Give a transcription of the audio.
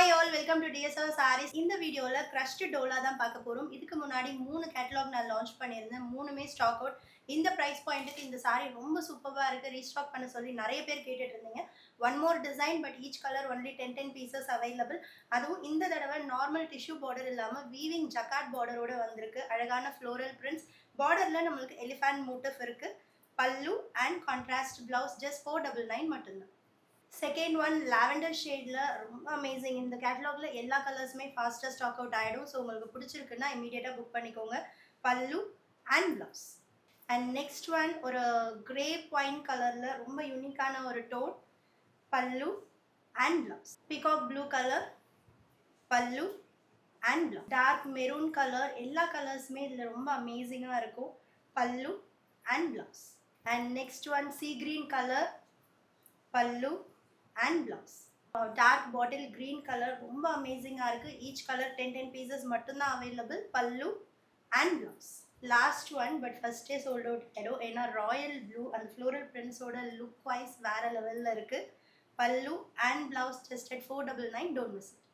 Hi all welcome to TSR sarees. இந்த வீடியோவில் crushed Dola தான் பார்க்க போகிறோம். இதுக்கு முன்னாடி 3 கேட்டலாக் நான் லான்ச் பண்ணியிருந்தேன். 3மே ஸ்டாக் அவுட். இந்த ப்ரைஸ் பாயிண்ட்டுக்கு இந்த சாரீ ரொம்ப சூப்பராக இருக்குது. ரீஸ்டாக் பண்ண சொல்லி நிறைய பேர் கேட்டுட்டு இருந்தீங்க. One more design, but each colour only 10 pieces available. அதுவும் இந்த தடவை நார்மல் டிஷ்யூ பார்டர் இல்லாமல் வீவிங் ஜக்காட் பார்டரோடு வந்திருக்கு. அழகான ஃப்ளோரல் பிரிண்ட்ஸ். பார்டரில் நம்மளுக்கு எலிஃபண்ட் மோட்டிவ் இருக்குது. பல்லு அண்ட் கான்ட்ராஸ்ட் ப்ளவுஸ் ஜஸ்ட் 499 மட்டும்தான். செகண்ட் ஒன் லாவெண்டர் ஷேடில் ரொம்ப அமேசிங். இந்த கேட்டலாகில் எல்லா கலர்ஸுமே ஃபாஸ்ட்டாக ஸ்டாக் அவுட் ஆகிடும். ஸோ உங்களுக்கு பிடிச்சிருக்குன்னா இமீடியட்டாக புக் பண்ணிக்கோங்க. Pallu and blouse. And next one ஒரு கிரேப் ஒயின் கலரில் ரொம்ப யூனிக்கான ஒரு tone. Pallu and blouse. Peacock blue colour, pallu and blouse. Dark maroon colour, எல்லா கலர்ஸுமே இதில் ரொம்ப அமேசிங்காக இருக்கும். Pallu and blouse. And next one sea green colour, pallu and blouse. Dark bottle green color ரொம்ப அமேசிங்காக இருக்குது. ஈச் கலர் 10 பீசஸ் மட்டும்தான் அவைலபிள். பல்லு and blouse. Last one but ஃபஸ்ட்டே சோல்ட் அவுட் ஆகிடும். ஏன்னா ராயல் ப்ளூ அந்த ஃப்ளோரல் பிரிண்ட்ஸோட லுக் வைஸ் வேறு லெவலில் இருக்குது. பல்லு and blouse just at 499. Don't miss it.